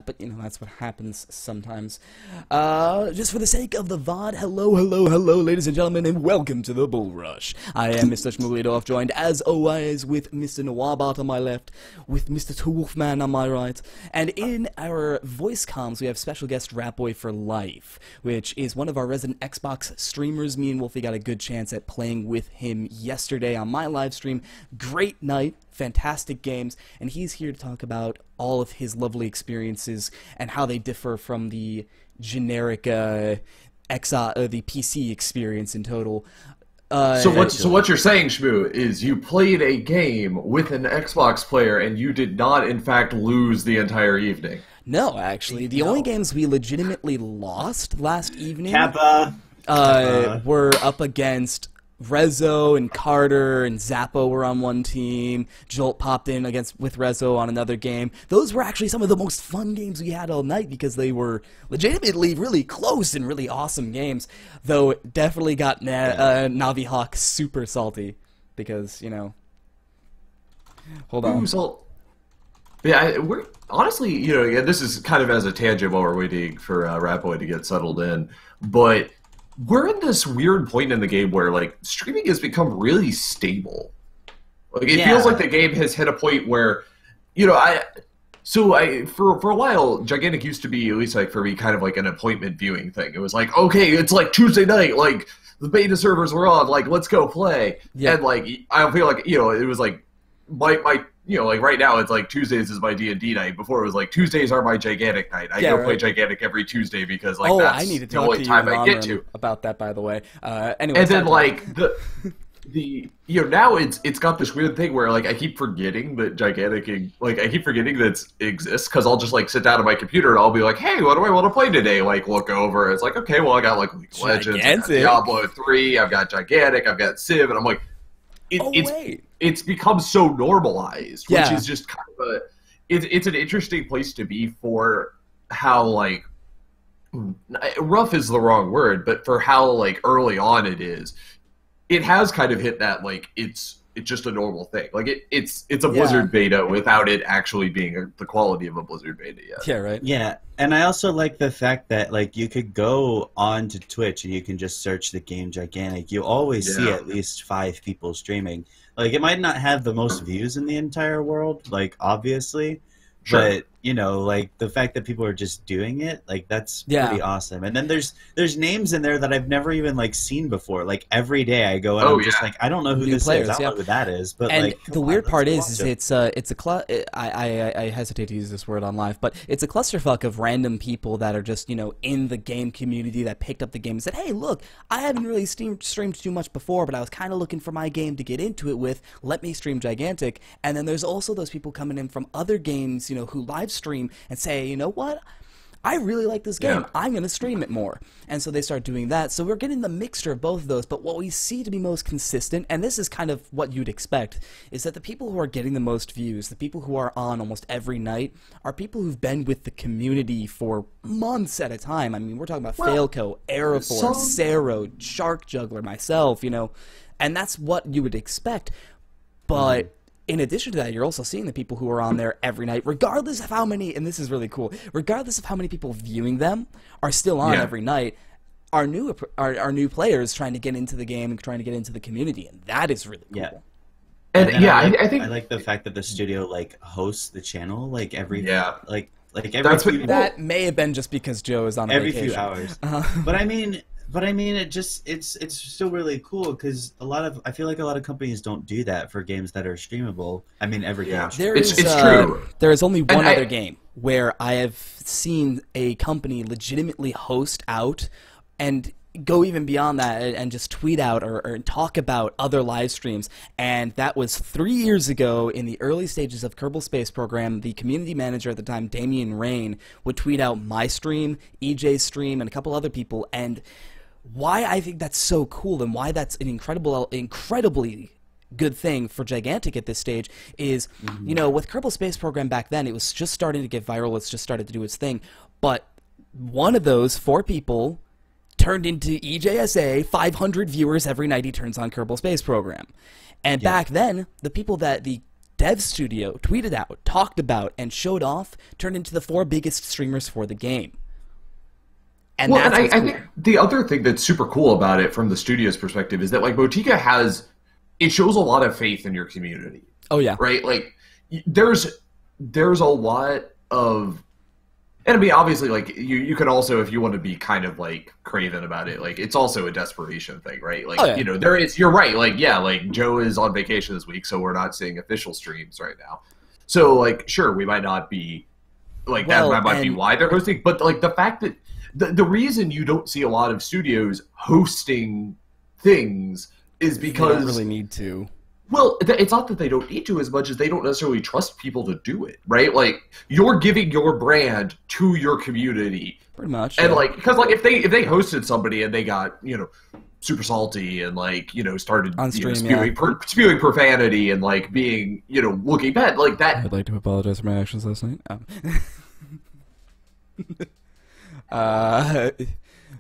But, you know, that's what happens sometimes. Just for the sake of the VOD, hello, hello, hello, ladies and gentlemen, and welcome to the Bull Rush. I am Mr. Shmooglydorf, joined, as always, with Mr. Nawabot on my left, with Mr. Wolfman on my right, and in our voice comms, we have special guest Ratboy for Life, which is one of our resident Xbox streamers. Me and Wolfie got a good chance at playing with him yesterday on my live stream. Great night. Fantastic games, and he's here to talk about all of his lovely experiences and how they differ from the generic the PC experience in total. So what you're saying, Shmoo, is you played a game with an Xbox player and you did not, in fact, lose the entire evening. No, actually, the only games we legitimately lost last evening were up against Rezo and Carter and Zappo were on one team. Jolt popped in with Rezo on another game. Those were actually some of the most fun games we had all night because they were legitimately really close and really awesome games. Though it definitely got Navihawk super salty because, you know. Hold on. Yeah, we're honestly, you know, this is kind of as a tangent while we're waiting for Ratboy to get settled in, but we're in this weird point in the game where, like, streaming has become really stable. Like, it feels like the game has hit a point where, you know, for a while, Gigantic used to be, at least like for me, kind of like an appointment viewing thing. It was like, okay, it's like Tuesday night, like the beta servers were on, like let's go play. Yeah. And like I feel like, you know, it was like my you know, like right now it's like Tuesdays is my D&D night. Before it was like Tuesdays are my Gigantic night. I go play Gigantic every Tuesday because like that's the only time I get to. About that, by the way. Anyway, and then like the you know, now it's got this weird thing where like I keep forgetting that Gigantic, like I keep forgetting that it exists because I'll just like sit down at my computer and I'll be like, hey, what do I want to play today? Like look over, it's like, okay, well I got like League of Legends, I've got Diablo 3, I've got Gigantic, I've got Civ, and I'm like, it's become so normalized, which is just kind of it's an interesting place to be for how like rough is the wrong word, but for how like early on it is. It has kind of hit that like it's just a normal thing. Like it's a Blizzard beta without it actually being the quality of a Blizzard beta yet. Yeah, right. Yeah, and I also like the fact that like you could go on to Twitch and you can just search the game Gigantic. You always see at least 5 people streaming. Like it might not have the most views in the entire world, like obviously, but you know, like the fact that people are just doing it, like that's pretty awesome. And then there's names in there that I've never even like seen before. Like every day I go and I'm just like, I don't know who this is. I don't know who that is. But and like, the weird part is it's a I hesitate to use this word on live, but it's a clusterfuck of random people that are just, you know, in the game community that picked up the game and said, hey, look, I haven't really streamed too much before, but I was kind of looking for my game to get into it with. Let me stream Gigantic. And then there's also those people coming in from other games, you know, who live stream and say, you know what, I really like this game, I'm going to stream it more. And so they start doing that. So we're getting the mixture of both of those, but what we see to be most consistent, and this is kind of what you'd expect, is that the people who are getting the most views, the people who are on almost every night, are people who've been with the community for months at a time. I mean, we're talking about Failco, Aeroforce, Cero, Shark Juggler, myself, you know, and that's what you would expect. But in addition to that, you're also seeing the people who are on there every night, regardless of how many, and this is really cool, regardless of how many people viewing them are still on every night, are new players trying to get into the game and trying to get into the community, and that is really cool. And I think I like the fact that the studio like hosts the channel like every like every that may have been just because Joe is on a vacation. Few hours. But I mean, it's still really cool because I feel like a lot of companies don't do that for games that are streamable. I mean, every game. It's true. There is only one other game where I have seen a company legitimately host out and go even beyond that and just tweet out or talk about other live streams, and that was 3 years ago in the early stages of Kerbal Space Program. The community manager at the time, Damian Rain, would tweet out my stream, EJ's stream, and a couple other people, and why I think that's so cool and why that's an incredibly good thing for Gigantic at this stage is, you know, with Kerbal Space Program back then, it was just starting to get viral, it's just started to do its thing, but one of those 4 people turned into EJSA, 500 viewers every night he turns on Kerbal Space Program. And back then, the people that the dev studio tweeted out, talked about, and showed off turned into the 4 biggest streamers for the game. And well, that's and what's I cool. think the other thing that's super cool about it from the studio's perspective is that like Motika it shows a lot of faith in your community. Oh yeah. Right? Like there's a lot of, and I mean obviously like you could also, if you want to be kind of like craven about it, like it's also a desperation thing, right? Like Oh, yeah. you know, you're right, like yeah, like Joe is on vacation this week, so we're not seeing official streams right now. So like sure, we might not be like Well, that might be and- why they're hosting, but like the fact that the reason you don't see a lot of studios hosting things is They because don't really need to. well, it's not that they don't need to as much as they don't necessarily trust people to do it, right? Like you're giving your brand to your community, Pretty much. and yeah. like because like if they hosted somebody and they got super salty and like started On stream, spewing profanity and like being looking bad like that. I'd like to apologize for my actions last night.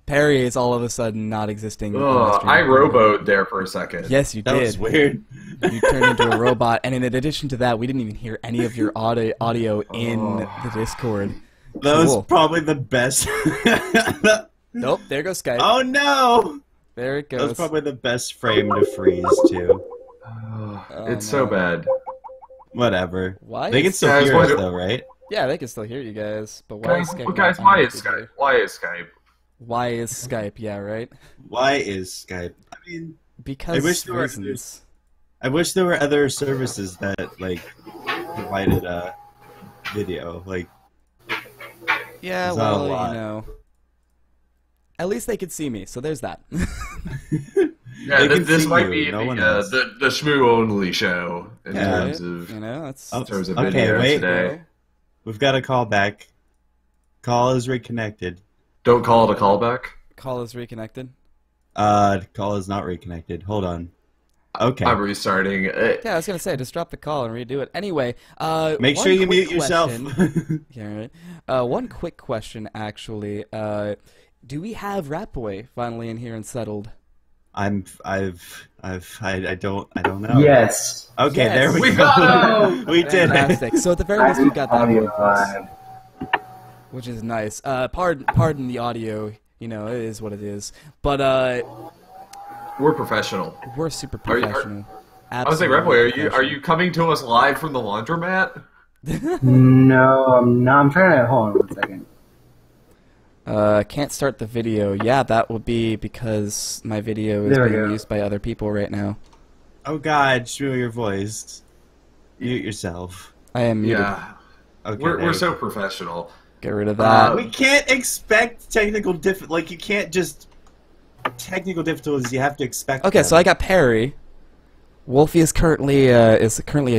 Perry is all of a sudden not existing. on the stream. I roboed there for a second. Yes, you That was did. weird. You turned into a robot, and in addition to that, we didn't even hear any of your audio in the Discord. That was Cool. probably the best. Nope, there goes Skype. Oh no! There it That was goes. probably the best frame to freeze too. It's so no. bad. Whatever. Why? They can is- still Guys, hear why us do- though, right? Yeah, they can still hear you guys, but why is Skype? Guys, not why on is today? Skype? Why is Skype? Why is Skype? Yeah, right. Why is Skype? I mean, Because wish there were- reasons. I wish there were other services that like provided video. Like, Yeah, There's not a well, lot. At least they could see me, so there's that. Yeah, They can this see might you, be no one the else. the Shmoo only show in Yeah. terms of That's Oh, in terms of okay, video wait. today. we've got a call back. Call is reconnected. Don't call it a callback. Call is reconnected. Call is not reconnected. Hold on. Okay. I'm restarting. Yeah, I was gonna say, just drop the call and redo it. Anyway, Make one sure you quick mute yourself. question- Yeah, right. One quick question, actually. Do we have Ratboy finally in here and settled? I don't know. Yes. Okay, Yes. there we We go. got him! We did it. Fantastic. So at the very I least, we got that audio voice, vibe. which is nice. Pardon the audio. It is what it is. But We're professional. we're super Are you- professional. I was like, Redboy, are you coming to us live from the laundromat? No, I'm not. I'm trying to. Hold on 1 second. Can't start the video. Yeah, that would be because my video is There we being go. used by other people right now. Oh God, Shmoo your voice. Mute yourself. I am muted. Yeah, Okay. we're there. so professional. Get rid of that. We can't expect technical like you can't just technical difficulties. You have to expect. Okay, them. so I got Perry. Wolfie is currently a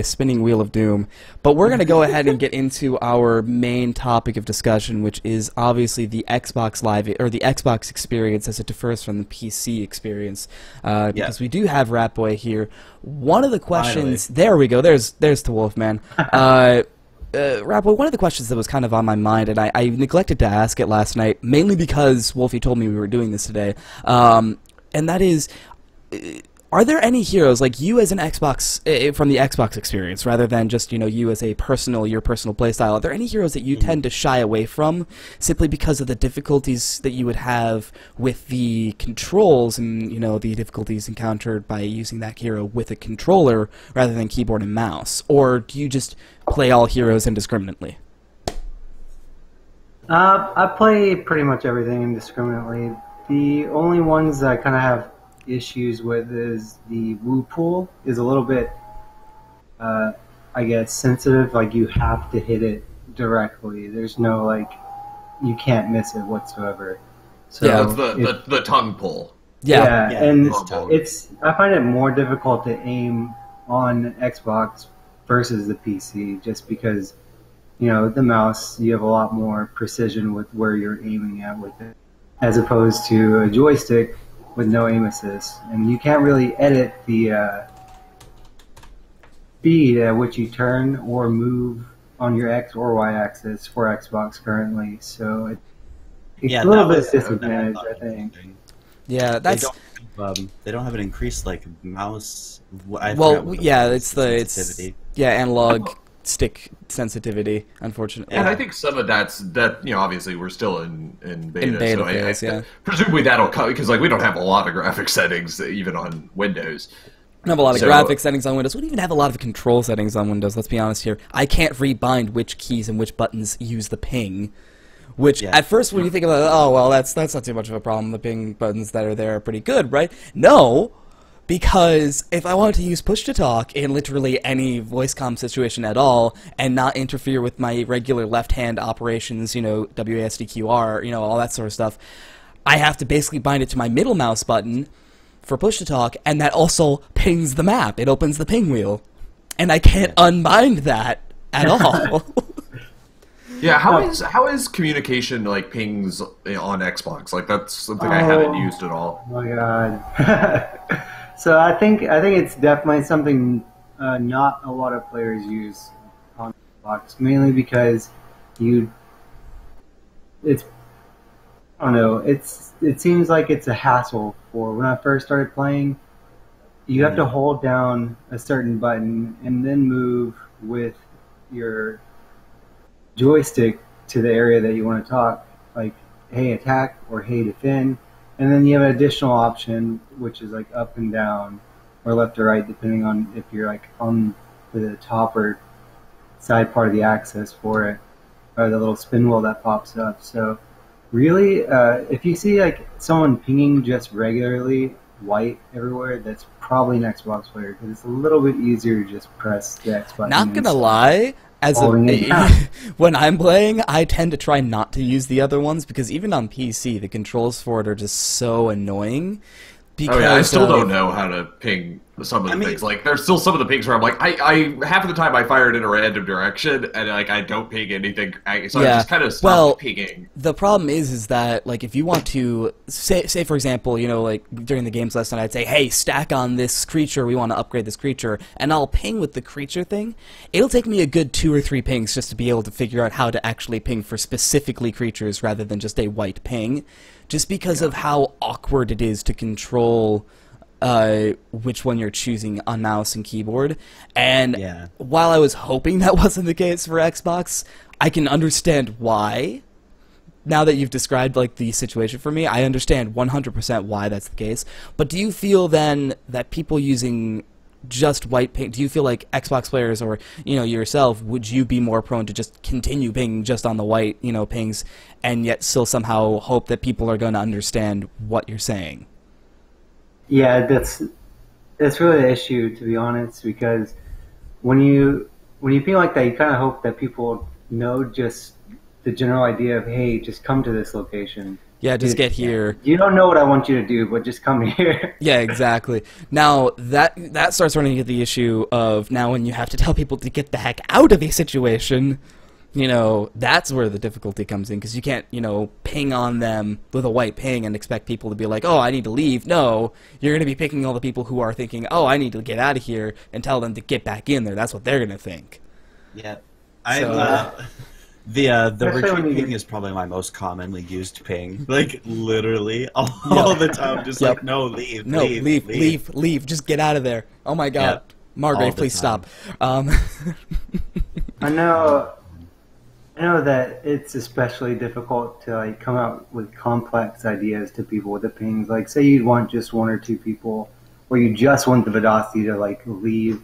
spinning wheel of doom, but we're gonna go ahead and get into our main topic of discussion, which is obviously the Xbox Live or the Xbox experience as it differs from the PC experience. Because we do have Ratboy here. One of the questions, there we go. There's the Wolfman. Ratboy, one of the questions that was kind of on my mind, and I neglected to ask it last night, mainly because Wolfie told me we were doing this today, and that is. Are there any heroes like you as an Xbox from the Xbox experience, rather than just you as a your personal playstyle? Are there any heroes that you tend to shy away from simply because of the difficulties that you would have with the controls and the difficulties encountered by using that hero with a controller rather than keyboard and mouse? Or do you just play all heroes indiscriminately? I play pretty much everything indiscriminately. The only ones that I kind of have issues with is the Woo pool is a little bit, I guess, sensitive. Like you have to hit it directly. There's no you can't miss it whatsoever. So Yeah, That's the tongue pull. Yeah. Yeah, and it's I find it more difficult to aim on Xbox versus the PC, just because the mouse, you have a lot more precision with where you're aiming at with it, as opposed to a joystick with no aim assist, and you can't really edit the speed at which you turn or move on your X or Y axis for Xbox currently. So it's a little bit disadvantaged, I think. Yeah, that's They don't have an increased mouse. well, yeah. It's the sensitivity. Yeah, analog stick sensitivity, unfortunately. And I think some of that, you know, obviously we're still in beta. In beta so phase, yeah. Presumably that'll come, because like we don't have a lot of graphic settings even on Windows. I don't have a lot of So- graphic settings on Windows. We don't even have a lot of control settings on Windows, let's be honest here. I can't rebind which keys and which buttons use the ping. Which, Yeah. at first when you think about it, oh, well, that's not too much of a problem. The ping buttons that are there are pretty good, right? No, because if I wanted to use push-to-talk in literally any voice comm situation at all and not interfere with my regular left-hand operations, you know, WASD-QR, you know, all that sort of stuff, I have to basically bind it to my middle mouse button for push-to-talk, and that also pings the map. It opens the ping wheel. And I can't unbind that at all. Yeah, how is communication like pings on Xbox? Like that's something I haven't used at all. Oh my god. So I think it's definitely something not a lot of players use on Xbox, mainly because it's I don't know, it seems like it's a hassle for when I first started playing. You have to hold down a certain button and then move with your joystick to the area that you want to talk, like hey attack or hey defend, and then you have an additional option which is like up and down or left or right depending on if you're like on the top or side part of the axis for it, or the little spin wheel that pops up. So really, if you see like someone pinging just regularly white everywhere, that's probably an Xbox player, because it's a little bit easier to just press the X button. Not gonna lie, as Holding it down. when I'm playing, I tend to try not to use the other ones, because even on PC, the controls for it are just so annoying. Because, Oh yeah, I still don't know how to ping some of the things. Like, there's still some of the pings where I'm like, I half of the time I fire it in a random direction, and like I don't ping anything. So I just kind of stop pinging. The problem is that like if you want to say for example, you know, like during the games lesson, I'd say, hey, stack on this creature. We want to upgrade this creature, and I'll ping with the creature thing. It'll take me a good 2 or 3 pings just to be able to figure out how to actually ping for specifically creatures rather than just a white ping, just because of how awkward it is to control which one you're choosing on mouse and keyboard. And while I was hoping that wasn't the case for Xbox, I can understand why. Now that you've described like the situation for me, I understand 100% why that's the case. But do you feel then that people using just white ping, do you feel like Xbox players or, you know, yourself, would you be more prone to just continue pinging just on the white, you know, pings, and yet still somehow hope that people are going to understand what you're saying? Yeah, that's really the issue, to be honest, because when you ping like that, you kind of hope that people know just the general idea of, hey, just come to this location. Yeah, just get here. You don't know what I want you to do, but just come here. Yeah, exactly. Now, that starts running into the issue of now when you have to tell people to get the heck out of a situation, you know, that's where the difficulty comes in, because you can't, you know, ping on them with a white ping and expect people to be like, oh, I need to leave. No, you're going to be picking all the people who are thinking, oh, I need to get out of here, and tell them to get back in there. That's what they're going to think. Yeah. The retreat ping is probably my most commonly used ping. Like, literally, all the time. Just like, no, leave, no, leave. Just get out of there. Oh my god. Yep. Margaret, please stop. I know that it's especially difficult to like come out with complex ideas to people with the pings. Like, say you'd want just 1 or 2 people, or you just want the Vidasi to like leave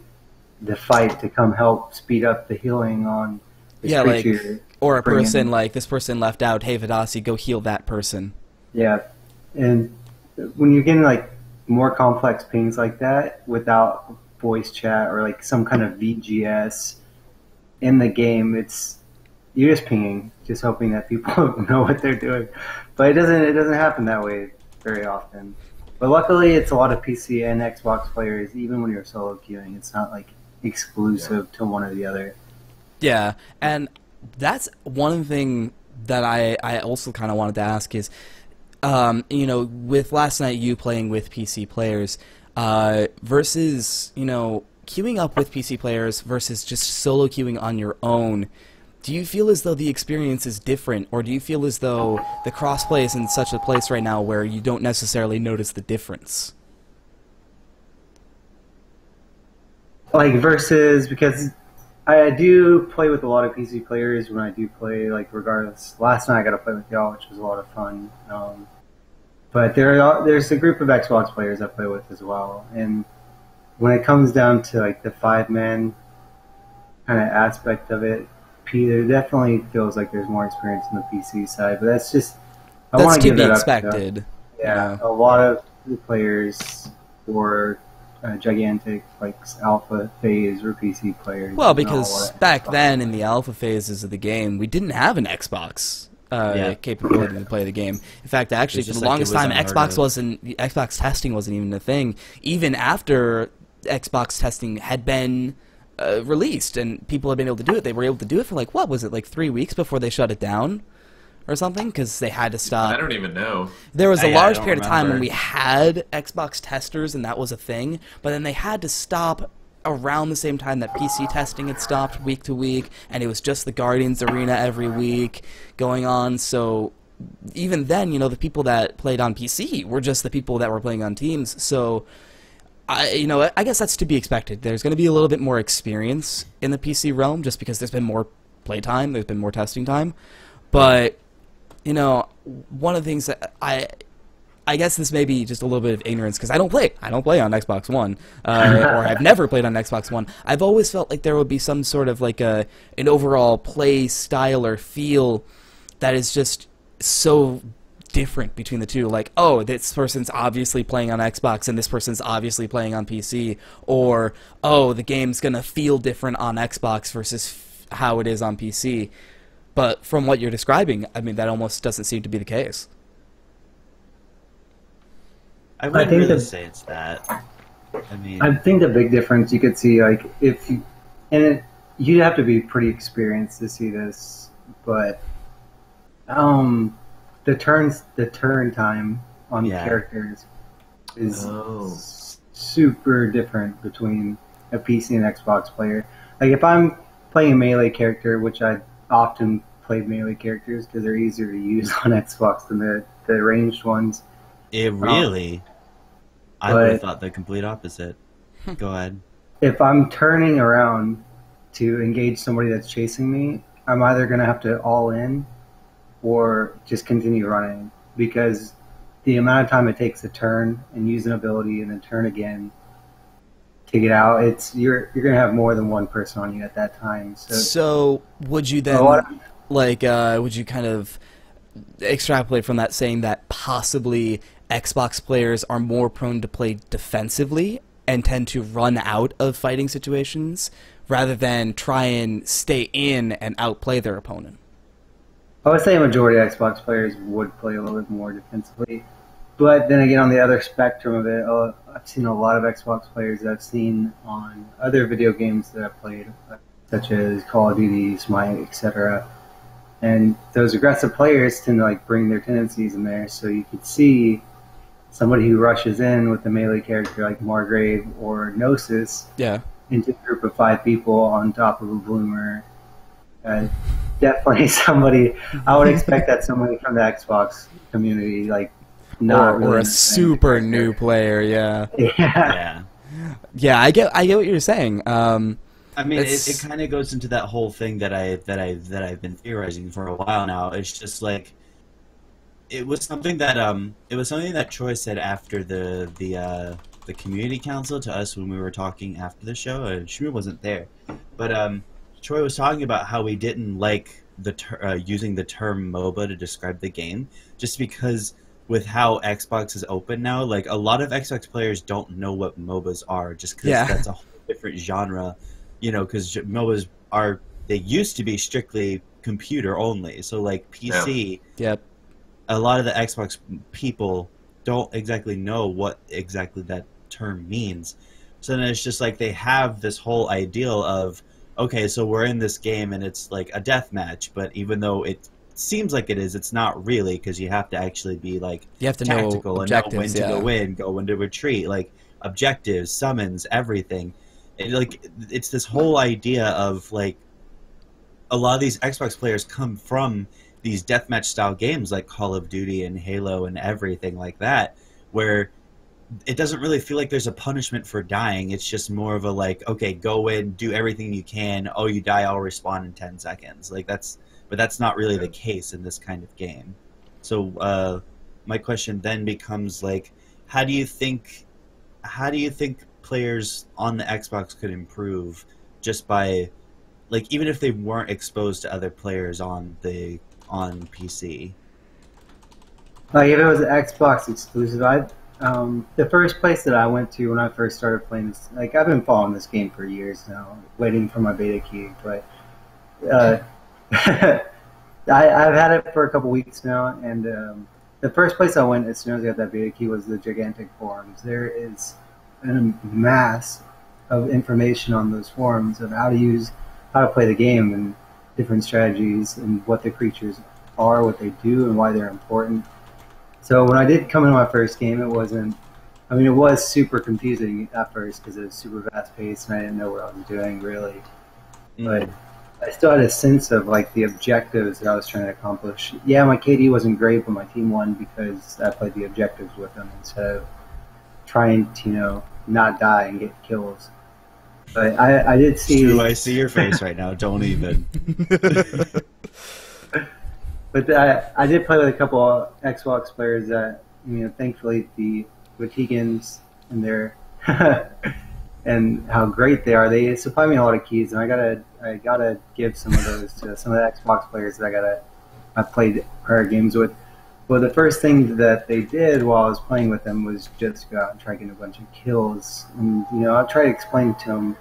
the fight to come help speed up the healing on this creature. Like, or a person like this person left out. Hey, Vidasi, go heal that person. Yeah, and when you're getting like more complex pings like that without voice chat or like some kind of VGS in the game, you're just pinging, just hoping that people know what they're doing. But it doesn't happen that way very often. But luckily, it's a lot of PC and Xbox players. Even when you're solo queuing, it's not like exclusive to one or the other. Yeah, and that's one thing that I also kind of wanted to ask is, you know, with last night you playing with PC players versus, you know, queuing up with PC players versus just solo queuing on your own. Do you feel as though the experience is different, or do you feel as though the crossplay is in such a place right now where you don't necessarily notice the difference? Like versus, because I do play with a lot of PC players when I do play, like regardless. Last night I got to play with y'all, which was a lot of fun. But there's a group of Xbox players I play with as well, and when it comes down to like the 5-man kind of aspect of it, Peter definitely feels like there's more experience on the PC side. But that's just That's to give be that up, expected. yeah, a lot of the players for gigantic like alpha phase were PC players. Well, not a because lot of back Xbox. then in the alpha phases of the game, we didn't have an Xbox capability to play the game. In fact, actually, It's for the just like longest it was time, unheard Xbox of. wasn't Xbox testing wasn't even a thing. Even after Xbox testing had been released and people had been able to do it, they were able to do it for like what was it, like 3 weeks before they shut it down or something, because they had to stop. I don't even know. There was a Yeah, I large don't period of time when remember. we had Xbox testers and that was a thing, but then they had to stop around the same time that PC testing had stopped week to week, and it was just the Guardians Arena every week going on. So even then, the people that played on PC were just the people that were playing on Teams. So I guess that's to be expected. There's going to be a little bit more experience in the PC realm just because there's been more playtime, there's been more testing time. But one of the things that I guess this may be just a little bit of ignorance because I don't play on Xbox One, or I've never played on Xbox One. I've always felt like there would be some sort of like an overall play style or feel that is just so different between the two. Like, oh, this person's obviously playing on Xbox and this person's obviously playing on PC, or oh, the game's gonna feel different on Xbox versus how it is on PC. But from what you're describing, I mean, that almost doesn't seem to be the case. I wouldn't think really that- say it's that. I mean, I think the big difference you could see, like, you'd have to be pretty experienced to see this, but the turn time on Yeah. characters is Oh. super different between a PC and Xbox player. Like, if I'm playing a melee character, which I often play melee characters because they're easier to use on Xbox than the ranged ones. it really. I would have but- thought the complete opposite. Go ahead. If I'm turning around to engage somebody that's chasing me, I'm either going to have to all in or just continue running, because the amount of time it takes to turn and use an ability and then turn again to get out, you're going to have more than one person on you at that time. So would you then, A lot would you kind of extrapolate from that saying that possibly Xbox players are more prone to play defensively and tend to run out of fighting situations rather than try and stay in and outplay their opponent? I would say a majority of Xbox players would play a little bit more defensively. But then again, on the other spectrum of it, I've seen a lot of Xbox players that I've seen on other video games that I've played, such as Call of Duty, Smite, etc. And those aggressive players tend to like bring their tendencies in there. So you could see somebody who rushes in with a melee character like Margrave or Gnosis Yeah. into a group of 5 people on top of a bloomer. Definitely somebody. I would expect that somebody from the Xbox community, like, not Or really a understanding super the new player, yeah. character. Yeah. Yeah. Yeah, I get what you're saying. I mean, It's- it kind of goes into that whole thing that I've been theorizing for a while now. It's just like it was something that Troy said after the community council to us when we were talking after the show. And Shmuel wasn't there, but Troy was talking about how we didn't like using the term MOBA to describe the game, just because with how Xbox is open now, like a lot of Xbox players don't know what MOBAs are, just because Yeah. that's a whole different genre. Because MOBAs they used to be strictly computer only. So like PC, Yep. a lot of the Xbox people don't exactly know what exactly that term means. So then it's just like they have this whole ideal of, okay, so we're in this game and it's like a death match, but even though it seems like it is, it's not really, because you have to actually be like You have to tactical know and know when objectives, to yeah. go in, go when to retreat, like objectives, summons, everything. It's this whole idea of like a lot of these Xbox players come from these deathmatch style games like Call of Duty and Halo and everything like that, where it doesn't really feel like there's a punishment for dying. It's just more of a like, okay, go in, do everything you can. Oh, you die, I'll respawn in 10 seconds. Like but that's not really the case in this kind of game. So my question then becomes like, how do you think players on the Xbox could improve just by, like, even if they weren't exposed to other players on PC? Like if it was an Xbox exclusive, the first place that I went to when I first started playing this, like I've been following this game for years now, waiting for my beta key, but I've had it for a couple weeks now, and the first place I went as soon as I got that beta key was the Gigantic forums. There is a mass of information on those forums of how to play the game and different strategies and what the creatures are, what they do, and why they're important. So when I did come into my first game, it was super confusing at first because it was super fast paced and I didn't know what I was doing really. But I still had a sense of like the objectives that I was trying to accomplish. Yeah, my KD wasn't great, but my team won because I played the objectives with them instead of trying to, not die and get kills. But I did see... True, I see your face right now. Don't even. But I did play with a couple of Xbox players that, thankfully the Watigans and their and how great they are. They supply me a lot of keys, and I gotta give some of those to some of the Xbox players that I played prior games with. Well, the first thing that they did while I was playing with them was just go out and try getting a bunch of kills. And I'll try to explain to them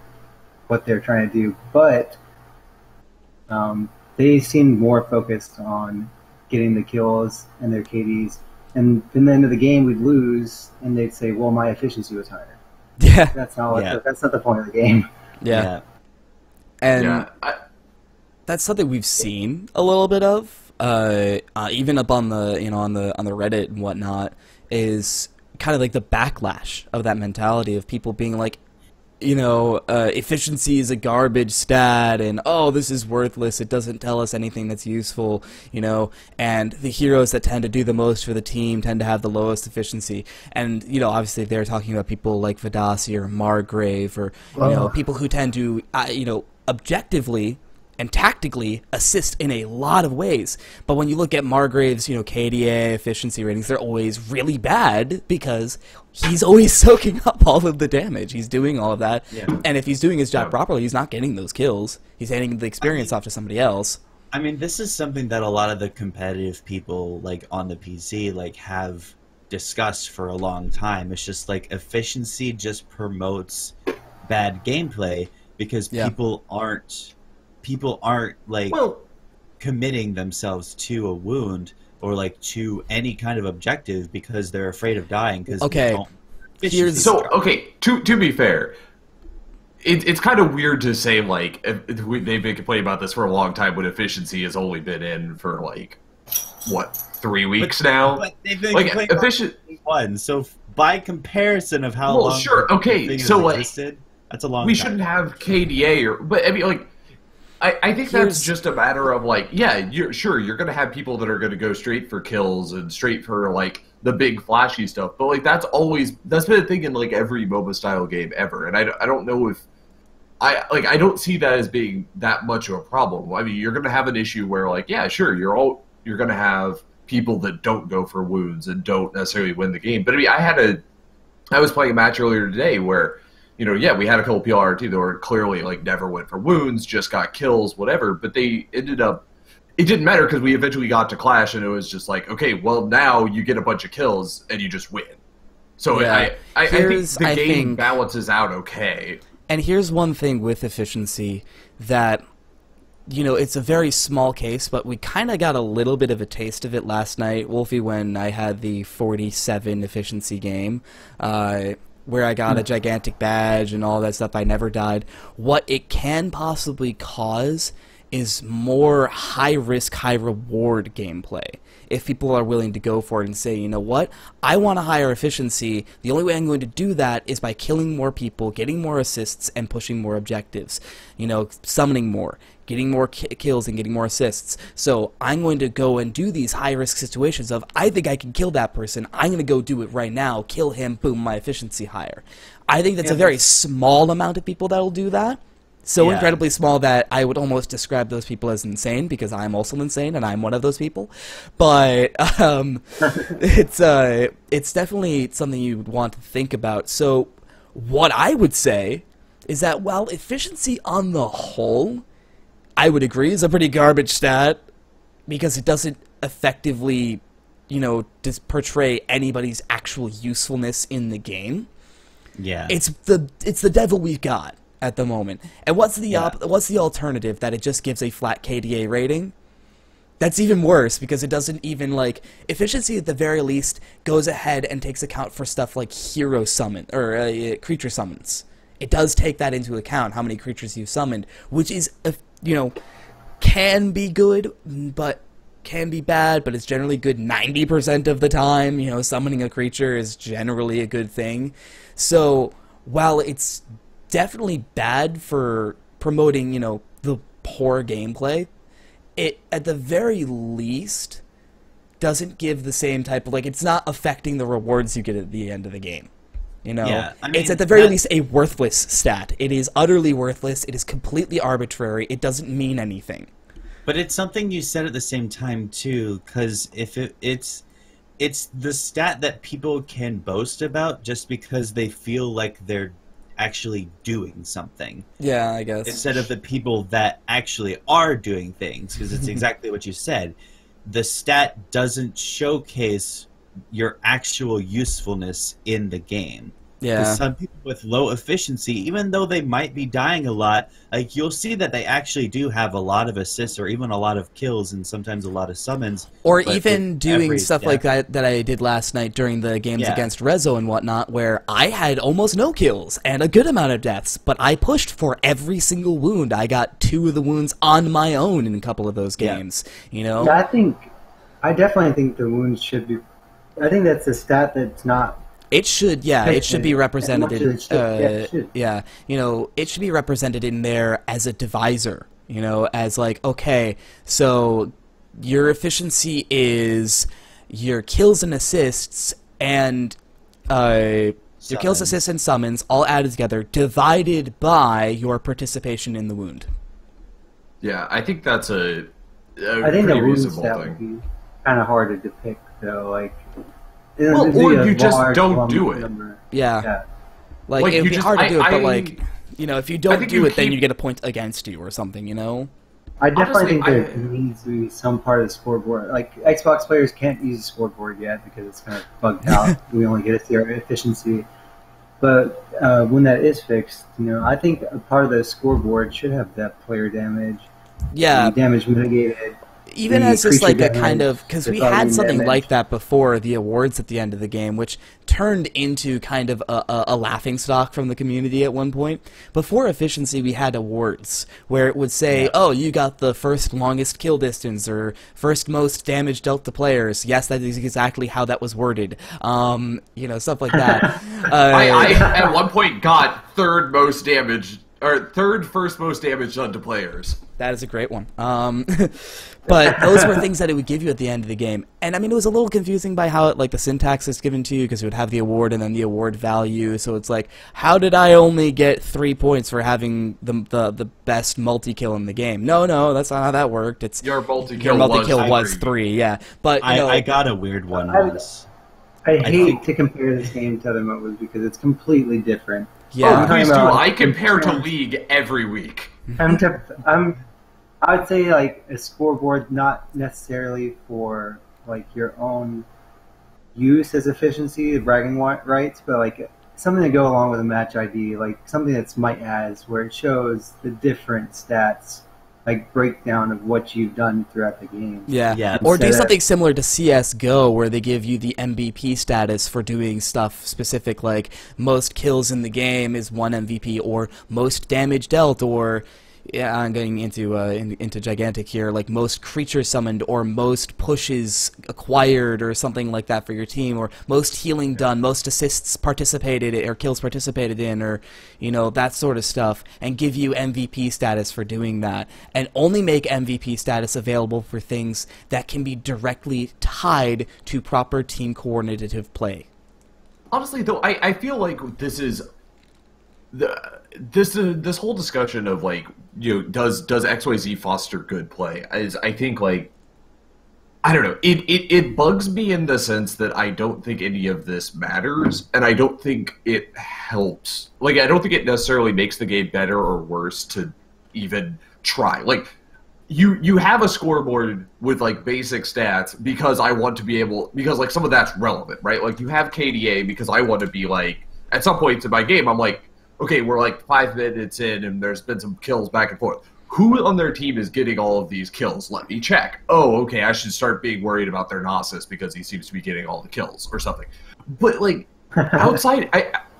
what they're trying to do, but they seemed more focused on getting the kills and their KDs. And in the end of the game, we'd lose, and they'd say, "Well, my efficiency was higher." Yeah, that's not the point of the game. Yeah, and that's something we've seen a little bit of, even up on the on the Reddit and whatnot, is kind of like the backlash of that mentality of people being like, efficiency is a garbage stat, and this is worthless, it doesn't tell us anything that's useful, and the heroes that tend to do the most for the team tend to have the lowest efficiency. And, obviously they're talking about people like Vidasi or Margrave, or, people who tend to, objectively and tactically assist in a lot of ways. But when you look at Margrave's, KDA efficiency ratings, they're always really bad because he's always soaking up all of the damage. He's doing all of that. Yeah. And if he's doing his job properly, he's not getting those kills. He's handing the experience off to somebody else. I mean, this is something that a lot of the competitive people, like, on the PC, like, have discussed for a long time. It's just, like, efficiency just promotes bad gameplay because people aren't like committing themselves to a wound or like to any kind of objective because they're afraid of dying. Because to be fair, it's kind of weird to say like they've been complaining about this for a long time when efficiency has only been in for like what 3 weeks now. But they've been complaining about one. So by comparison of how long existed, that's a long. We shouldn't have KDA but I mean like. I think that's just a matter of like, you're going to have people that are going to go straight for kills and straight for like the big flashy stuff, but like that's been a thing in like every MOBA style game ever, and I don't know if I don't see that as being that much of a problem. I mean, you're going to have an issue where like you're going to have people that don't go for wounds and don't necessarily win the game. But I mean, I was playing a match earlier today where. We had a couple PLR2 that were clearly like never went for wounds, just got kills, whatever. But they ended up, it didn't matter because we eventually got to clash, and it was just like, okay, well now you get a bunch of kills and you just win. So I think the game balances out okay. And here's one thing with efficiency that, it's a very small case, but we kind of got a little bit of a taste of it last night, Wolfie, when I had the 47 efficiency game. Where I got a gigantic badge and all that stuff. I never died. What it can possibly cause is more high-risk, high-reward gameplay. If people are willing to go for it and say, you know what, I want a higher efficiency, the only way I'm going to do that is by killing more people, getting more assists, and pushing more objectives. Summoning more, getting more kills and getting more assists. So I'm going to go and do these high-risk situations of, I think I can kill that person, I'm going to go do it right now, kill him, boom, my efficiency higher. I think that's a very small amount of people that will do that. So incredibly small that I would almost describe those people as insane, because I'm also insane and I'm one of those people. But it's definitely something you would want to think about. So what I would say is that while efficiency on the whole, I would agree, is a pretty garbage stat, because it doesn't effectively, you know, portray anybody's actual usefulness in the game. Yeah. It's the devil we've got at the moment. And what's the alternative? That it just gives a flat KDA rating? That's even worse, because it doesn't even, like, efficiency at the very least goes ahead and takes account for stuff like hero summon, or creature summons. It does take that into account, how many creatures you've summoned, which is, you know, can be good, but can be bad, but it's generally good 90% of the time. You know, summoning a creature is generally a good thing. So, while it's definitely bad for promoting, you know, the poor gameplay, it, at the very least, doesn't give the same type of, like, it's not affecting the rewards you get at the end of the game. You know, yeah, I mean, it's at the very least a worthless stat. It is utterly worthless. It is completely arbitrary. It doesn't mean anything. But it's something you said at the same time too, because if it's the stat that people can boast about just because they feel like they're actually doing something. Yeah, I guess. Instead of the people that actually are doing things, because it's exactly what you said. The stat doesn't showcase your actual usefulness in the game. Yeah. Because some people with low efficiency, even though they might be dying a lot, like, you'll see that they actually do have a lot of assists or even a lot of kills and sometimes a lot of summons. Or even doing stuff like that I did last night during the games against Rezo and whatnot, where I had almost no kills and a good amount of deaths, but I pushed for every single wound. I got 2 of the wounds on my own in a couple of those games. You know? Yeah, I definitely think the wounds should be. I think that's a stat that's not. It should, it should be represented. Yeah, you know, it should be represented in there as a divisor. You know, as like, okay, so your efficiency is your kills and assists and your kills, assists, and summons all added together, divided by your participation in the wound. Yeah, I think that's a I think the pretty wound reasonable stat thing. would be kind of hard to depict, though. Like, Well, or you just don't do it. Yeah. Like, it would be hard to do it, but, like, you know, if you don't do it, then you get a point against you or something, you know? I definitely think there needs to be some part of the scoreboard. Like, Xbox players can't use the scoreboard yet because it's kind of bugged out. We only get a zero efficiency. But when that is fixed, you know, I think a part of the scoreboard should have that player damage. Yeah. Damage mitigated. Even as just like a kind of, because we had something like that before, the awards at the end of the game, which turned into kind of a laughingstock from the community at one point. Before efficiency, we had awards where it would say, oh, you got the first longest kill distance, or first most damage dealt to players. Yes, that is exactly how that was worded. You know, stuff like that. I at one point got third most damage, or third first most damage done to players. That is a great one. But those were things that it would give you at the end of the game. And I mean, it was a little confusing by how the syntax is given to you, because it would have the award and then the award value. So it's like, how did I only get 3 points for having the best multi-kill in the game? No, that's not how that worked. It's your multi-kill was 3, yeah. But you know, I got a weird one once. I hate to compare this game to other MOBAs because it's completely different. Yeah. Oh, please do. I compare to League every week. I would say like a scoreboard, not necessarily for like your own use as efficiency, bragging rights, but like something to go along with a match ID, like something that's might as where it shows the different stats, like breakdown of what you've done throughout the game. Yeah. Or do something similar to CS:GO, where they give you the MVP status for doing stuff specific, like most kills in the game is 1 MVP, or most damage dealt, or yeah, I'm getting into gigantic here, like most creatures summoned or most pushes acquired or something like that for your team, or most healing done, most assists participated or kills participated in, or that sort of stuff, and give you MVP status for doing that, and only make MVP status available for things that can be directly tied to proper team coordinative play. Honestly, though, I feel like this is this whole discussion of like does XYZ foster good play is, I think, like, I don't know, it bugs me in the sense that I don't think any of this matters, and I don't think it helps. Like, I don't think it necessarily makes the game better or worse to even try. Like, you have a scoreboard with like basic stats because I want to be able, because like some of that's relevant, right? Like, you have KDA because I want to be like, at some points in my game I'm like, okay, we're like 5 minutes in and there's been some kills back and forth. Who on their team is getting all of these kills? Let me check. Oh, okay, I should start being worried about their Gnosis because he seems to be getting all the kills or something. But like, outside,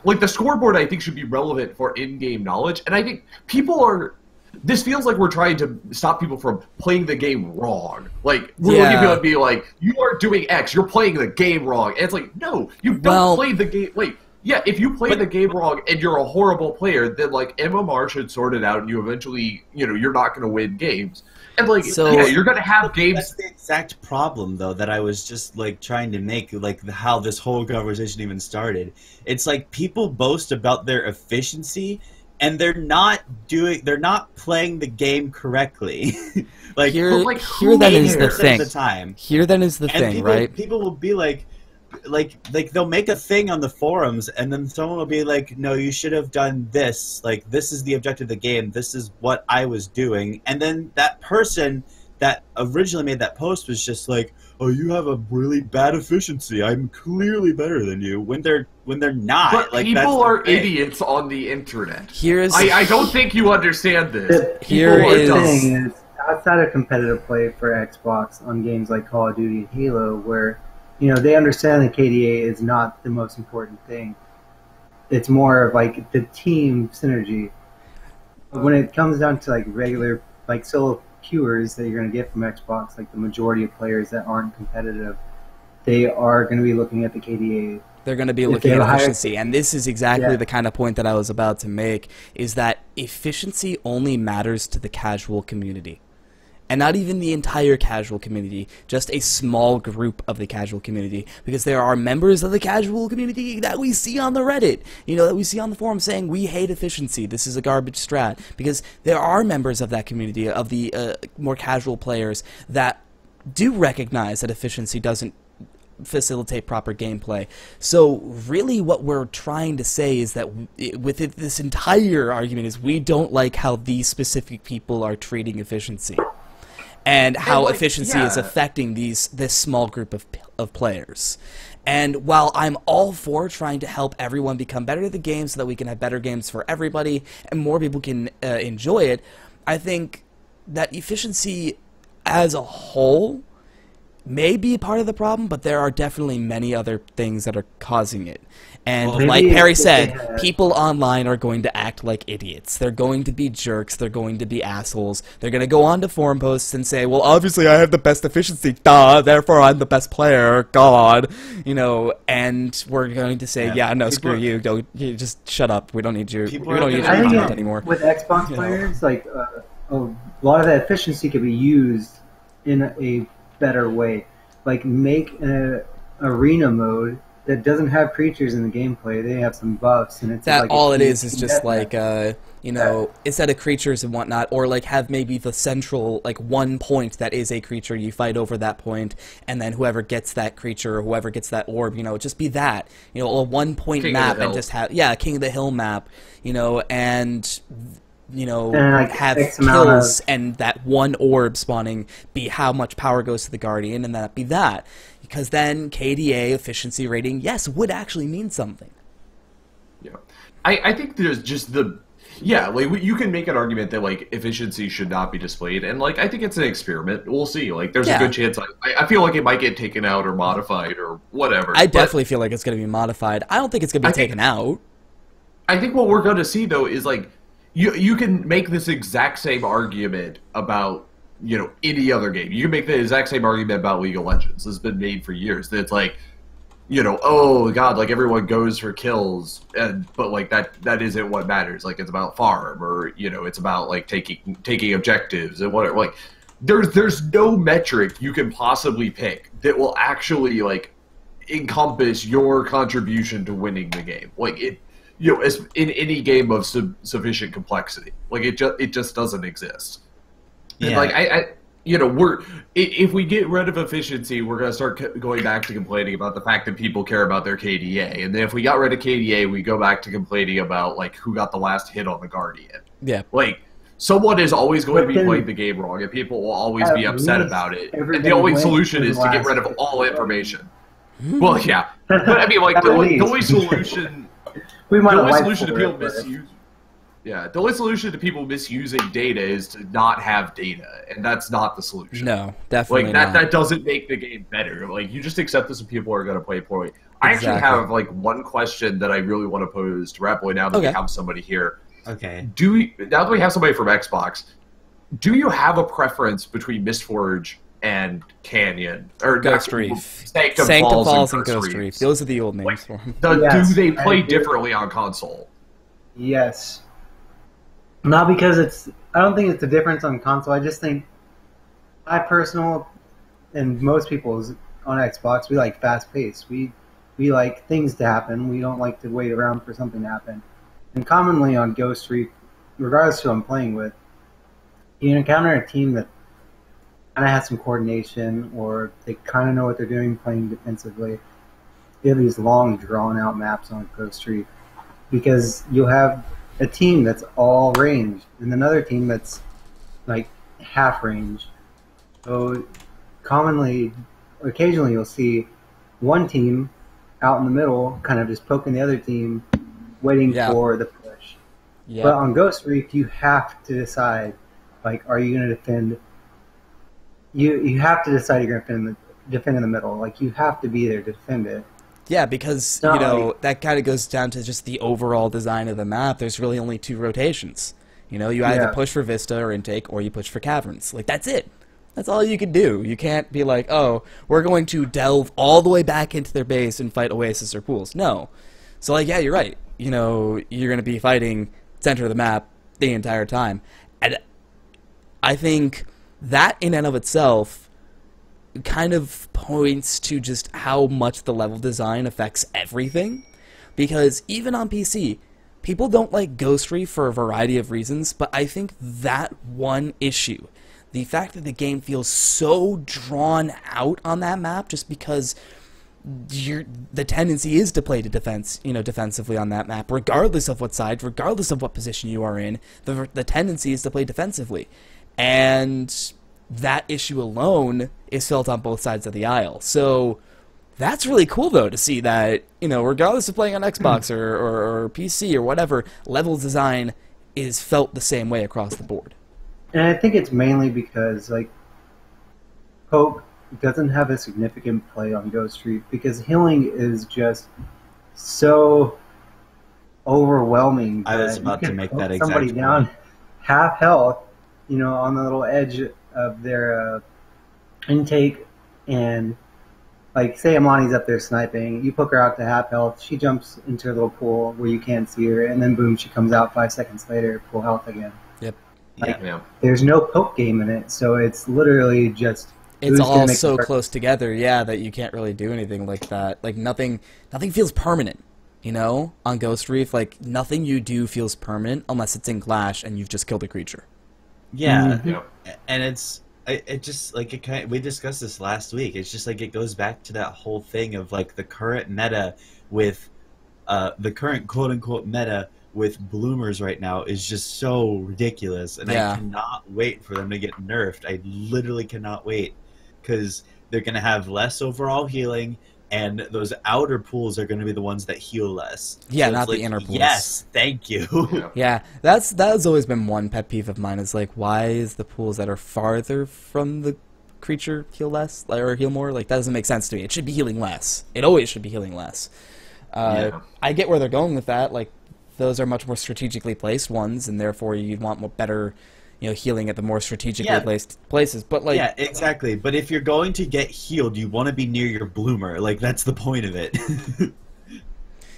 like the scoreboard I think should be relevant for in-game knowledge, and I think people are, this feels like we're trying to stop people from playing the game wrong. Like, we're looking at people and be like, you are doing X, you're playing the game wrong. And it's like, no, you don't play the game. Like, yeah, if you play the game wrong and you're a horrible player, then like MMR should sort it out, and you eventually, you're not going to win games. And like, yeah, you're going to have games. That's the exact problem, though, that I was just like trying to make, like how this whole conversation even started. It's like people boast about their efficiency, and they're not playing the game correctly. Like, here who then is the cares thing. at the time? Here then is the And thing, right? People will be like they'll make a thing on the forums, and then someone will be like, no, you should have done this. Like, this is the objective of the game. This is what I was doing. And then that person that originally made that post was just like, oh, you have a really bad efficiency. I'm clearly better than you, when they're not. But like, people are idiots on the internet. I don't think you understand this. Here The is thing is, outside of competitive play for Xbox on games like Call of Duty and Halo, where they understand that KDA is not the most important thing. It's more of like the team synergy. But when it comes down to like regular, like solo queuers that you're going to get from Xbox, like the majority of players that aren't competitive, they are going to be looking at the KDA. They're going to be looking at efficiency, and this is exactly the kind of point that I was about to make, is that efficiency only matters to the casual community. And not even the entire casual community, just a small group of the casual community, because there are members of the casual community that we see on the Reddit, that we see on the forum saying, we hate efficiency, this is a garbage strat, because there are members of that community, of the more casual players, that do recognize that efficiency doesn't facilitate proper gameplay. So really what we're trying to say is that with this entire argument is we don't like how these specific people are treating efficiency. And how efficiency is affecting this small group of players. And while I'm all for trying to help everyone become better at the game so that we can have better games for everybody and more people can enjoy it, I think that efficiency as a whole may be part of the problem, but there are definitely many other things that are causing it. And like Perry said, people online are going to act like idiots. They're going to be jerks. They're going to be assholes. They're going to go on to forum posts and say, well, obviously I have the best efficiency, duh, therefore I'm the best player, God. And we're going to say, yeah, no, screw you. You just shut up. We don't need you. We don't need your content anymore. With Xbox players, like a lot of that efficiency could be used in a better way. Like, make an arena mode that doesn't have creatures in the gameplay. They have some buffs, and it's that like all it is just like instead of creatures and whatnot, or like have maybe the central like one point that is a creature, you fight over that point, and then whoever gets that creature or whoever gets that orb, just be that, a 1 point map, and just have King of the Hill map, and like have kills and that one orb spawning be how much power goes to the Guardian, and that be that. Because then KDA efficiency rating, yes, would actually mean something. Yeah. I think there's just like you can make an argument that like efficiency should not be displayed, and like I think it's an experiment. We'll see. Like there's a good chance I feel like it might get taken out or modified or whatever. I definitely feel like it's going to be modified. I don't think it's going to be taken out. I think what we're going to see though is like you can make this exact same argument about any other game. You can make the exact same argument about League of Legends. This has been made for years. That it's like, oh god, like everyone goes for kills, but like that isn't what matters. Like it's about farm, or it's about like taking objectives and whatever. Like there's no metric you can possibly pick that will actually like encompass your contribution to winning the game. Like it, as in any game of sufficient complexity. Like it just doesn't exist. Yeah. And like if we get rid of efficiency, we're gonna start going back to complaining about the fact that people care about their KDA, and then if we got rid of KDA, we go back to complaining about like who got the last hit on the Guardian. Yeah, like someone is always going to be playing the game wrong, and people will always be upset about it. And the only solution is to get rid of all information. Well, yeah, but I mean, like the only solution. We might the only solution to people misuse. Yeah, the only solution to people misusing data is to not have data, and that's not the solution. No, definitely like not. That doesn't make the game better. Like you just accept this, and people are going to play poorly. I actually have like one question that I really want to pose to Ratboy now that we have somebody here. Okay. Now that we have somebody from Xbox, do you have a preference between Mistforge and Canyon or Ghost Reef? Sanctum Falls and Ghost Reef. Those are the old names for them. Do they play differently on console? Yes. Not because I don't think it's a difference on console. I just think my personal and most people's on Xbox, we like fast pace. We like things to happen. We don't like to wait around for something to happen. And commonly on Ghost Reef, regardless of who I'm playing with, you encounter a team that kind of has some coordination, or they kind of know what they're doing playing defensively. You have these long, drawn-out maps on Ghost Reef because you'll have a team that's all range and another team that's like half range. So occasionally you'll see one team out in the middle kind of just poking the other team, waiting for the push. Yeah. But on Ghost Reef, you have to decide, like, are you going to defend? You have to decide you're going to defend in the middle. Like, you have to be there to defend it. Yeah, because, that kind of goes down to just the overall design of the map. There's really only two rotations. You either push for Vista or Intake, or you push for Caverns. Like, that's it. That's all you can do. You can't be like, oh, we're going to delve all the way back into their base and fight Oasis or Pools. No. So, like, yeah, you're right. You're going to be fighting center of the map the entire time. And I think that in and of itself kind of points to just how much the level design affects everything, because even on PC, people don't like Ghost Reef for a variety of reasons, but I think that one issue, the fact that the game feels so drawn out on that map just because the tendency is to play to defensively on that map, regardless of what side, regardless of what position you are in, the tendency is to play defensively. And that issue alone is felt on both sides of the aisle. So that's really cool, though, to see that, regardless of playing on Xbox or PC or whatever, level design is felt the same way across the board. And I think it's mainly because, like, Poke doesn't have a significant play on Ghost Reef because healing is just so overwhelming. I was about to make that exact somebody point. Down half health, on the little edge of their intake, and like say Amani's up there sniping, you poke her out to half health, she jumps into a little pool where you can't see her, and then boom, she comes out 5 seconds later, full health again. Yep. There's no poke game in it, so it's literally just it's all so close together, that you can't really do anything like that. Like nothing feels permanent, on Ghost Reef. Like nothing you do feels permanent unless it's in Clash and you've just killed a creature. Yeah, and it just like we discussed this last week. It's just like it goes back to that whole thing of like the current meta with the current quote unquote meta with bloomers right now is just so ridiculous, and I cannot wait for them to get nerfed. I literally cannot wait because they're gonna have less overall healing. And those outer pools are going to be the ones that heal less. Yeah, so not the inner pools. Yes, thank you. Yeah, that has always been one pet peeve of mine. Is like, why is the pools that are farther from the creature heal less or heal more? Like that doesn't make sense to me. It should be healing less. It always should be healing less. I get where they're going with that. Like those are much more strategically placed ones, and therefore you'd want more better, healing at the more strategically placed places. But like, yeah, exactly. But if you're going to get healed, you want to be near your bloomer. Like that's the point of it.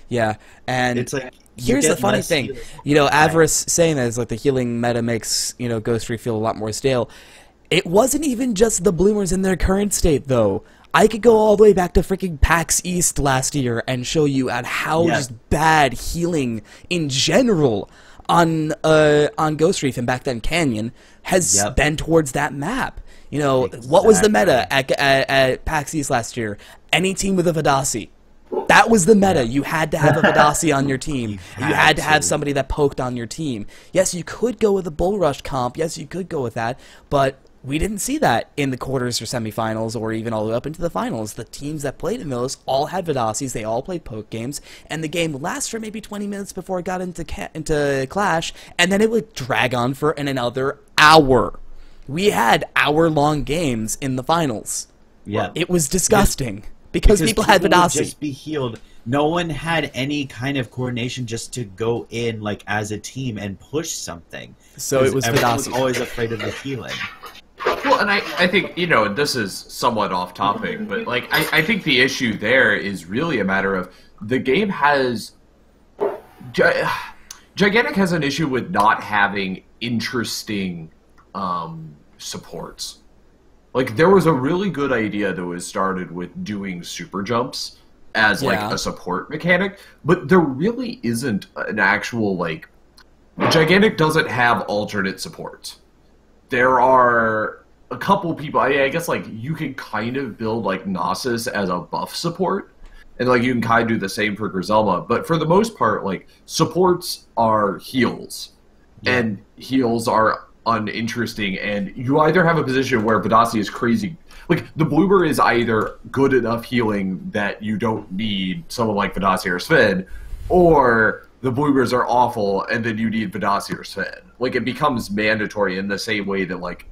yeah, and it's like here's the funny thing, Avarice saying that is like the healing meta makes Ghost Reef feel a lot more stale. It wasn't even just the bloomers in their current state though. I could go all the way back to freaking PAX East last year and show you at how just bad healing in general on Ghost Reef and back then Canyon has been towards that map. What was the meta at PAX East last year? Any team with a Vadasi. That was the meta. You had to have a Vadasi on your team. You had to have somebody that poked on your team. Yes, you could go with a Bull Rush comp. Yes, you could go with that. But we didn't see that in the quarters or semifinals or even all the way up into the finals. The teams that played in those all had Vadasis. They all played poke games. And the game would last for maybe 20 minutes before it got into Clash. And then it would drag on for another hour. We had hour-long games in the finals. Yeah. It was disgusting. Because people had Vadasi. Just be healed. No one had any kind of coordination just to go in like as a team and push something. So it was everyone Vadasi. was always afraid of the healing. Well, and I think, this is somewhat off topic, but like I think the issue there is really a matter of the game has Gigantic has an issue with not having interesting supports. Like, there was a really good idea that was started with doing super jumps as, like, a support mechanic, but there really isn't an actual, like... Gigantic doesn't have alternate supports. There are a couple people... I guess, like, you can kind of build, like, Nasus as a buff support, and, like, you can kind of do the same for Griselda, but for the most part, like, supports are heals, and heals are uninteresting, and you either have a position where Vadasi is crazy, like the bloomer is either good enough healing that you don't need someone like Vadasi or Sven, or the bloomers are awful and then you need Vadasi or Sven. Like, it becomes mandatory in the same way that, like,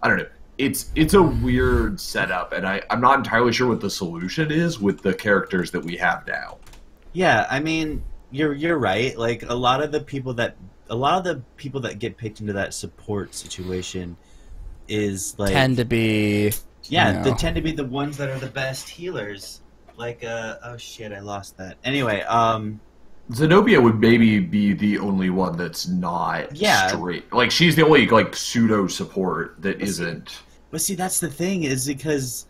I don't know, it's a weird setup, and I'm not entirely sure what the solution is with the characters that we have now. Yeah, I mean, you're right. Like, a lot of the people that get picked into that support situation is like tend to be they tend to be the ones that are the best healers. Like oh shit, I lost that. Anyway, Zenobia would maybe be the only one that's not straight. Like, she's the only like pseudo support that isn't. But see, that's the thing, is because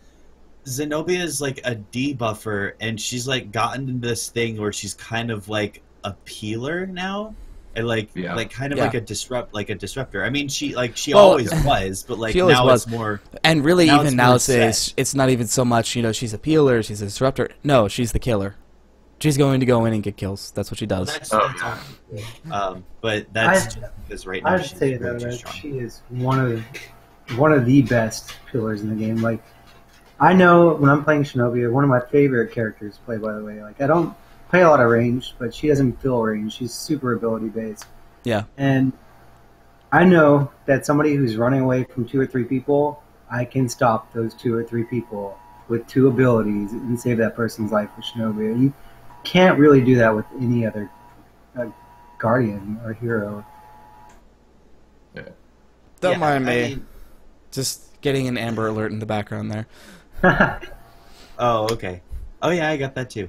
Zenobia is like a debuffer, and she's like gotten into this thing where she's kind of like a peeler now. And like kind of like a disruptor. I mean, she always was, but like now it's more. And really, even nowadays, it's not even so much. She's a peeler, she's a disruptor. No, she's the killer. She's going to go in and get kills. That's what she does. But that's because right now I'd say that she is one of the best pillars in the game. Like, I know when I'm playing Shinobi, one of my favorite characters to play. By the way, like, I don't play a lot of range, but she doesn't feel range. She's super ability based. Yeah. And I know that somebody who's running away from 2 or 3 people, I can stop those 2 or 3 people with 2 abilities and save that person's life with Shinobi. You can't really do that with any other guardian or hero. Yeah. Don't mind me. I mean, just getting an Amber Alert in the background there. Oh, okay. Oh yeah, I got that too.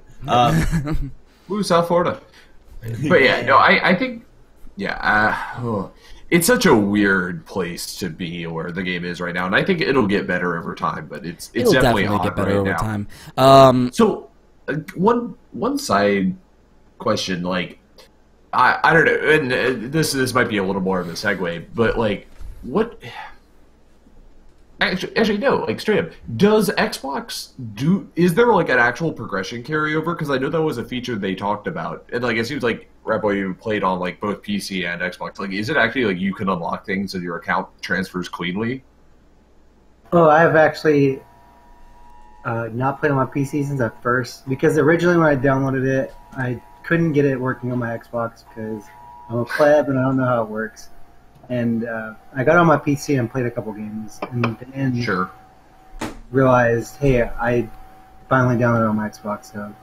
Woo, South Florida. But yeah, no, I think, it's such a weird place to be where the game is right now, and I think it'll get better over time. But it's it'll definitely get better right over now. time. So one side question, like, I don't know, and this might be a little more of a segue, but like, what? Actually, no. Like, straight up, does Xbox is there like an actual progression carryover? Because I know that was a feature they talked about, and like, it seems like Ratboy, you played on like both PC and Xbox. Like, is it actually like you can unlock things and your account transfers cleanly? Oh, I've actually not played on my PC since I first, because originally when I downloaded it, I couldn't get it working on my Xbox because I'm a pleb and I don't know how it works. And I got on my PC and played a couple games, and then realized, hey, I finally downloaded it on my Xbox. So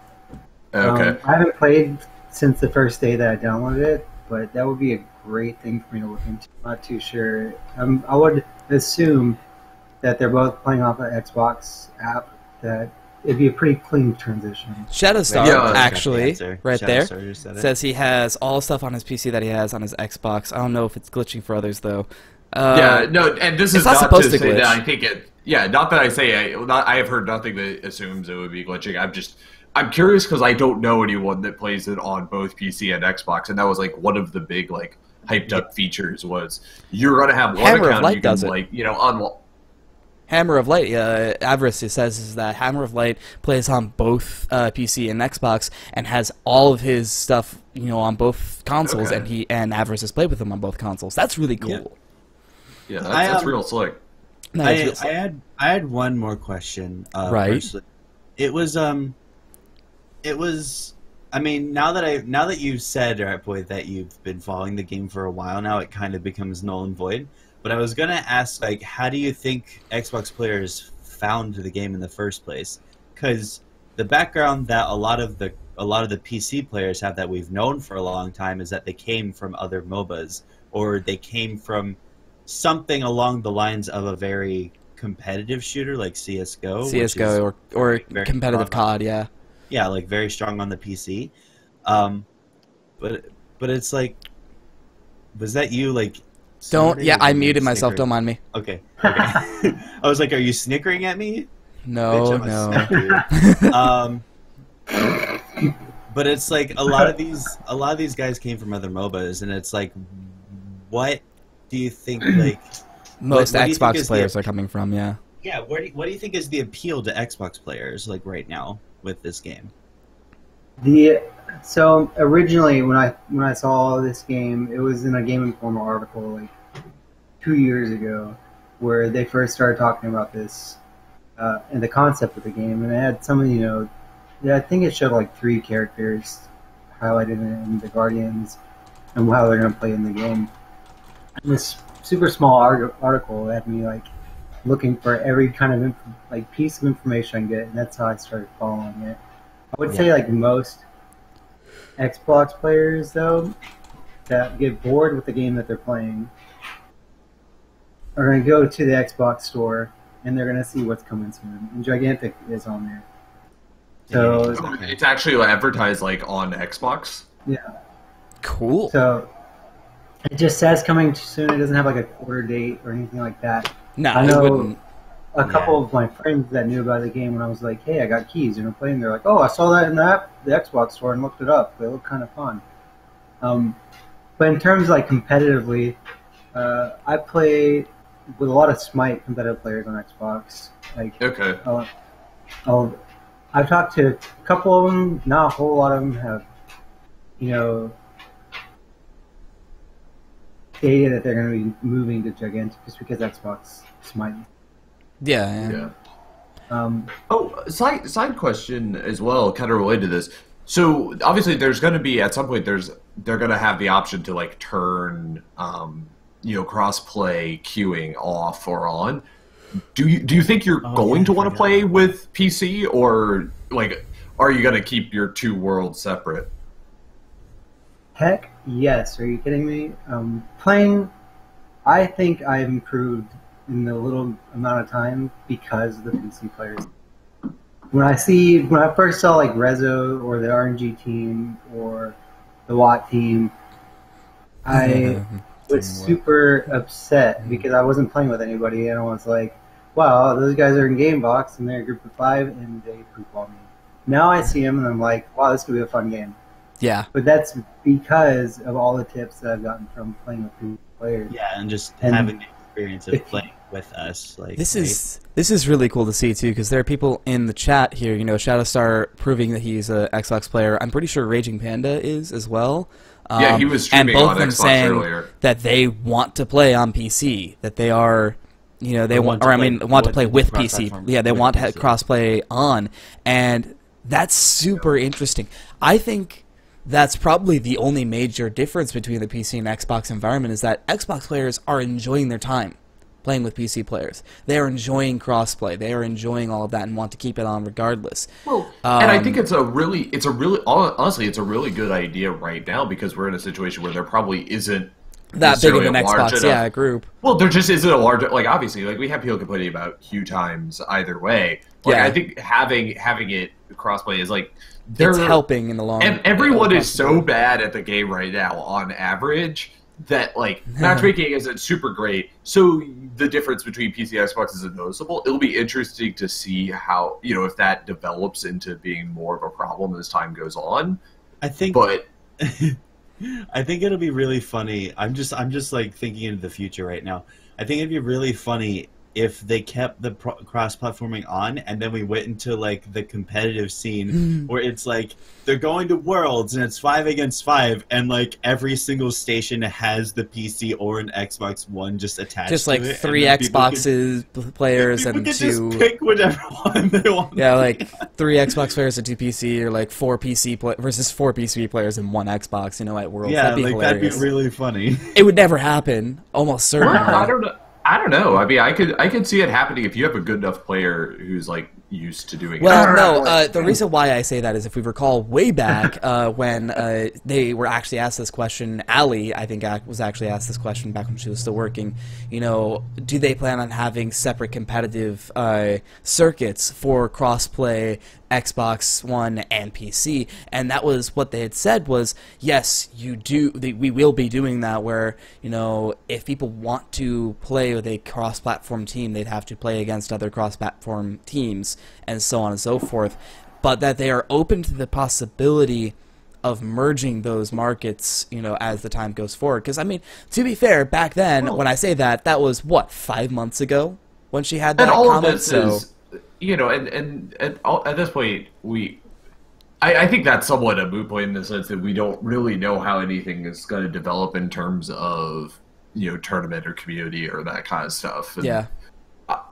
okay. I haven't played since the first day that I downloaded it, but that would be a great thing for me to look into. I'm not too sure. I would assume that they're both playing off an Xbox app, that it'd be a pretty clean transition. Shadowstar, Yeah, actually, right there, Shadowstar just said it. says he has all stuff on his PC that he has on his Xbox. I don't know if it's glitching for others, though. Yeah, no, and this is not not supposed to to say glitch. that I think it. Yeah, not that I say I have heard nothing that assumes it would be glitching. I'm curious because I don't know anyone that plays it on both PC and Xbox, and that was like one of the big like hyped up features was you're gonna have one Hammer of account Light you can does it. like unlock. Hammer of Light, Avarice says is that Hammer of Light plays on both PC and Xbox and has all of his stuff, on both consoles, Okay. and Avarice has played with him on both consoles. That's really cool. Yeah, I, that's real slick. No, it's real- I had one more question. Right. Personally. It was. I mean, now that you've said, Art Boy, that you've been following the game for a while now, it kind of becomes null and void. But I was gonna ask, like, how do you think Xbox players found the game in the first place? Because the background that a lot of the PC players have that we've known for a long time is that they came from other MOBAs, or they came from something along the lines of a very competitive shooter like CS:GO. which is CS:GO or very competitive strong COD, yeah. Yeah, like very strong on the PC. But it's like, was that you like? Don't. snorting Yeah, or I were you muted myself. snickering? Don't mind me. Okay. I was like, are you snickering at me? No, Bitch, no. I'm a snicker. But it's like a lot of these guys came from other MOBAs, and it's like, what do you think? Like, Most what do you think Xbox is the- players are coming from, yeah. yeah, what do you think is the appeal to Xbox players like right now with this game? So originally, when I saw this game, it was in a Game Informer article like 2 years ago, where they first started talking about this and the concept of the game, and it had some of I think it showed like 3 characters highlighted in the Guardians and how they're going to play in the game. And this super small article had me like looking for every kind of piece of information I can get, and that's how I started following it. I would say like most Xbox players though that get bored with the game that they're playing are going to go to the Xbox store and they're going to see what's coming soon. And Gigantic is on there. So It's actually advertised like on Xbox. yeah, Cool. so it just says coming soon. It doesn't have like a quarter date or anything like that. No, I it know wouldn't. a couple of my friends that knew about the game when I was like, hey, I got keys, playing. They're like, oh, I saw that in the Xbox store and looked it up. They look kind of fun. But in terms of like competitively, I play with a lot of Smite competitive players on Xbox. Like, Okay. I've talked to a couple of them. Not a whole lot of them have, stated that they're going to be moving to Gigantic just because Xbox Smite. Yeah. Yeah. Oh, side question as well, kind of related to this. So obviously, there's going to be at some point they're going to have the option to like turn cross-play queuing off or on. Do you think you're going to want to play with PC, or like are you going to keep your two worlds separate? Heck, yes. Are you kidding me? Playing, I think I've improved in the little amount of time because of the PC players. When I first saw like Rezo or the RNG team or the Watt team, I was super upset because I wasn't playing with anybody, and I was like, wow, those guys are in Gamebox and they're a group of 5 and they poop on me. Now I see them and I'm like, wow, this could be a fun game. Yeah. But that's because of all the tips that I've gotten from playing with new players. Yeah, and just And having the experience of playing with us. Like This is really cool to see too, because there are people in the chat here. Shadowstar proving that he's a Xbox player. I'm pretty sure Raging Panda is as well. Yeah, he was and streaming both on of them Xbox saying earlier. that they want to play on PC. That they are, they want to play with PC. cross-platform Yeah, they with want PC. crossplay on, and that's super interesting. I think that's probably the only major difference between the PC and Xbox environment is that Xbox players are enjoying their time playing with PC players. They are enjoying crossplay. They are enjoying all of that and want to keep it on regardless. Well, and I think it's a really honestly, it's a really good idea right now because we're in a situation where there probably isn't that big of an necessarily Xbox group. Well, there just isn't a large, like, obviously, like, we have people complaining about queue times either way. Like, Yeah. I think having it crossplay is like It's helping in the long and everyone is so bad at the game right now on average that like matchmaking isn't super great. So the difference between PC and Xbox isn't noticeable. It'll be interesting to see how, you know, if that develops into being more of a problem as time goes on. I think, But I think it'll be really funny. I'm just like thinking into the future right now. I think it'd be really funny if they kept the cross-platforming on, and then we went into like the competitive scene where it's like they're going to Worlds and it's 5 against 5, and like every single station has the PC or an Xbox One just attached. just to like it, 3 and then Xboxes players people and can 2. just pick whatever one they want. Yeah, like 3 Xbox players and 2 PC, or like 4 PC versus 4 PC players and 1 Xbox. You know, at Worlds. Yeah, that'd be like hilarious. that'd be really funny. It would never happen, almost certainly. I don't know. I don't know. I mean, I could see it happening if you have a good enough player who's like used to doing it. Well, no. The reason why I say that is if we recall way back when they were actually asked this question, Allie, I think, was actually asked this question back when she was still working. You know, do they plan on having separate competitive circuits for crossplay Xbox One and PC? And that was what they had said was, yes, you do. We will be doing that. Where, you know, if people want to play with a cross-platform team, they'd have to play against other cross-platform teams, and so on and so forth. But that they are open to the possibility of merging those markets, you know, as the time goes forward. Because I mean, to be fair, back then, when I say that, that was what, 5 months ago when she had that and all comment. of this is, you know, and at this point, I think that's somewhat a moot point in the sense that we don't really know how anything is going to develop in terms of, you know, tournament or community or that kind of stuff. And, Yeah.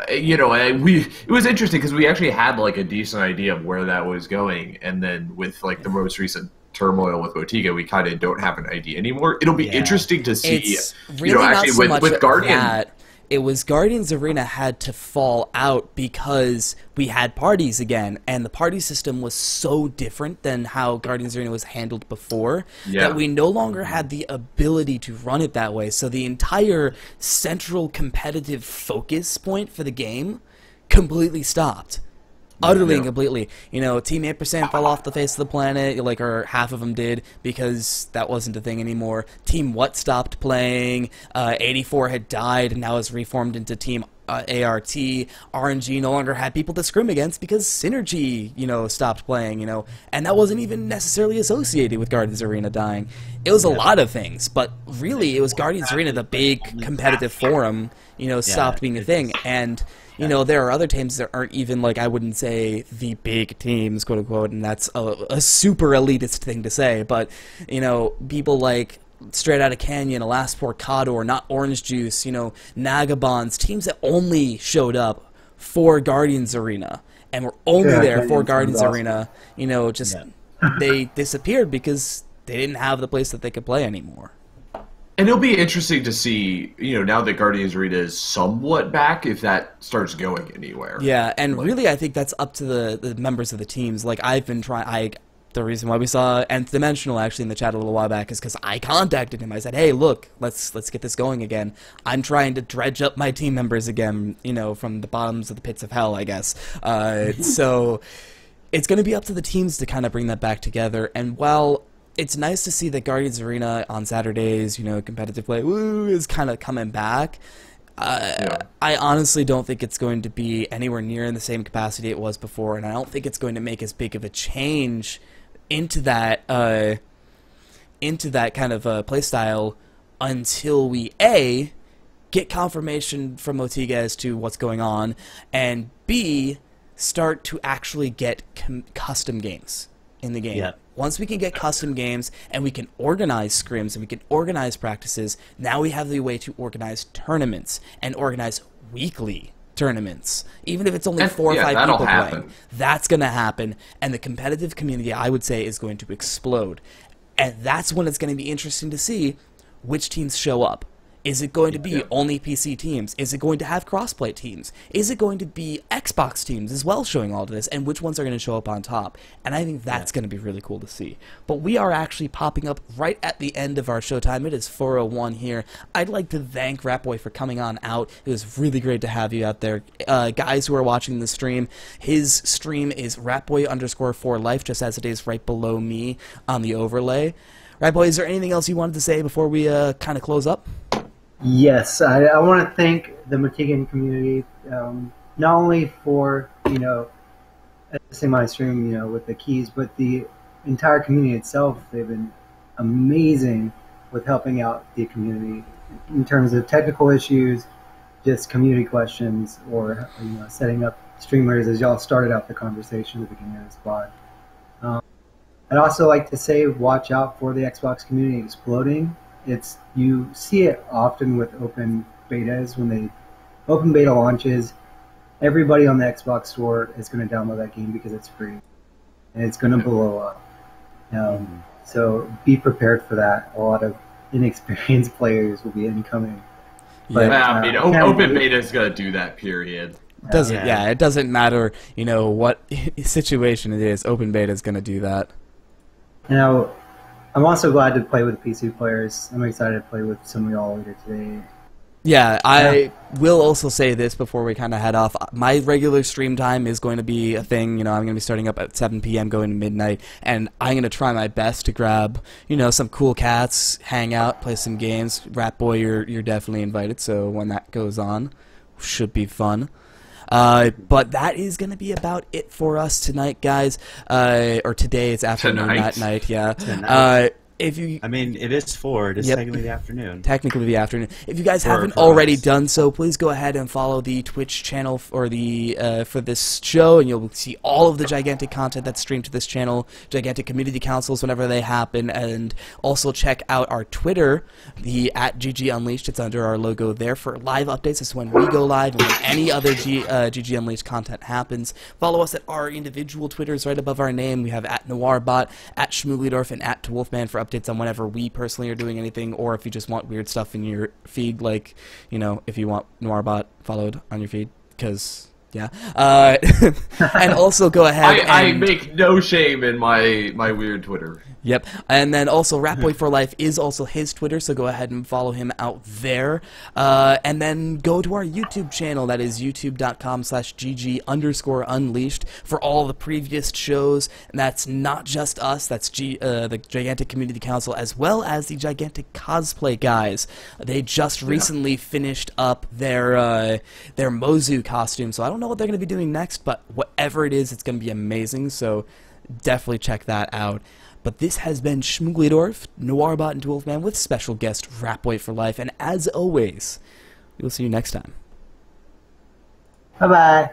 you know, it was interesting because we actually had like a decent idea of where that was going, and then with like the most recent turmoil with Bottega, we kind of don't have an idea anymore. It'll be interesting to see. It's really you know, not actually so much with Guardian. that. It was Guardians Arena had to fall out because we had parties again, and the party system was so different than how Guardians Arena was handled before that we no longer had the ability to run it that way. So the entire central competitive focus point for the game completely stopped. Utterly and completely. You know, Team 8% fell off the face of the planet, like, or half of them did, because that wasn't a thing anymore. Team What stopped playing. 84 had died and now is reformed into Team ART. RNG no longer had people to scrim against because Synergy, you know, stopped playing, you know, and that wasn't even necessarily associated with Guardians Arena dying. It was a lot of things, but really it was Guardians Arena, the big competitive forum, you know, stopped being a thing. And you know, there are other teams that aren't even, like, I wouldn't say the big teams, quote unquote, and that's a super elitist thing to say, but, you know, people like Straight Outta Canyon, Elasport, Cador, Not Orange Juice, you know, Nagabonds, teams that only showed up for Guardians Arena and were only there for Guardians Arena, you know, just they disappeared because they didn't have the place that they could play anymore. And it'll be interesting to see, you know, now that Guardians Arena is somewhat back, if that starts going anywhere. Yeah, and really I think that's up to the members of the teams. Like, I've been trying, the reason why we saw Nth Dimensional actually in the chat a little while back is because I contacted him. I said, hey, look, let's get this going again. I'm trying to dredge up my team members again, you know, from the bottoms of the pits of hell, I guess. So it's going to be up to the teams to kind of bring that back together. And while it's nice to see that Guardians Arena on Saturdays, you know, competitive play, is kind of coming back. I honestly don't think it's going to be anywhere near in the same capacity it was before, and I don't think it's going to make as big of a change into that kind of play style until we A, get confirmation from Bottega as to what's going on, and B, start to actually get custom games in the game. Yep. Once we can get custom games and we can organize scrims and we can organize practices, now we have the way to organize tournaments and organize weekly tournaments. Even if it's only 4 or 5 people playing, that's going to happen. And the competitive community, I would say, is going to explode. And that's when it's going to be interesting to see which teams show up. Is it going to be only PC teams? Is it going to have crossplay teams? Is it going to be Xbox teams as well showing all of this? And which ones are going to show up on top? And I think that's going to be really cool to see. But we are actually popping up right at the end of our showtime. It is 4:01 here. I'd like to thank Ratboy for coming on out. It was really great to have you out there. Guys who are watching the stream, his stream is Ratboy_4Life, just as it is right below me on the overlay. Ratboy, is there anything else you wanted to say before we kind of close up? Yes, I want to thank the Matigan community, not only for, assisting my stream, with the keys, but the entire community itself. They've been amazing with helping out the community in terms of technical issues, just community questions, or, setting up streamers as y'all started out the conversation at the beginning of the spot. I'd also like to say watch out for the Xbox community exploding. You see it often with open betas. When open beta launches, everybody on the Xbox store is going to download that game because it's free, and it's going to blow up. So be prepared for that. A lot of inexperienced players will be incoming. But, open beta is going to do that, period. It doesn't matter, what situation it is. Open beta is going to do that. Now, I'm also glad to play with PC players. I'm excited to play with some of y'all later today. Yeah, I will also say this before we kind of head off. My regular stream time is going to be a thing. I'm going to be starting up at 7 p.m. going to midnight, and I'm going to try my best to grab, some cool cats, hang out, play some games. Ratboy, you're definitely invited, so when that goes on, should be fun. But that is going to be about it for us tonight, guys. Or today, it's afternoon, not night, yeah. Tonight. If you, it is 4. It is technically the afternoon. Technically the afternoon. If you guys haven't already done so, please go ahead and follow the Twitch channel for this show, and you'll see all of the Gigantic content that's streamed to this channel, Gigantic community councils whenever they happen, and also check out our Twitter, the @GG Unleashed. It's under our logo there for live updates. This is when we go live and when any other GG Unleashed content happens. Follow us at our individual Twitters right above our name. We have @NoirBot, @Schmooglydorf, and @Wolfman for updates on whenever we personally are doing anything, or if you just want weird stuff in your feed, like, if you want Noirbot followed on your feed, because, yeah. And also go ahead I make no shame in my weird Twitter. Yep, and then also Ratboy4Life is also his Twitter, so go ahead and follow him out there. And then go to our YouTube channel, that is youtube.com/GG_Unleashed for all the previous shows. And that's not just us, that's the Gigantic Community Council, as well as the Gigantic Cosplay guys. They just recently finished up their Mozu costume, so I don't know what they're going to be doing next, but whatever it is, it's going to be amazing, so definitely check that out. But this has been Schmooglydorf, Noirbot, and Wolfman with special guest Ratboy4Life, and as always, we will see you next time. Bye-bye.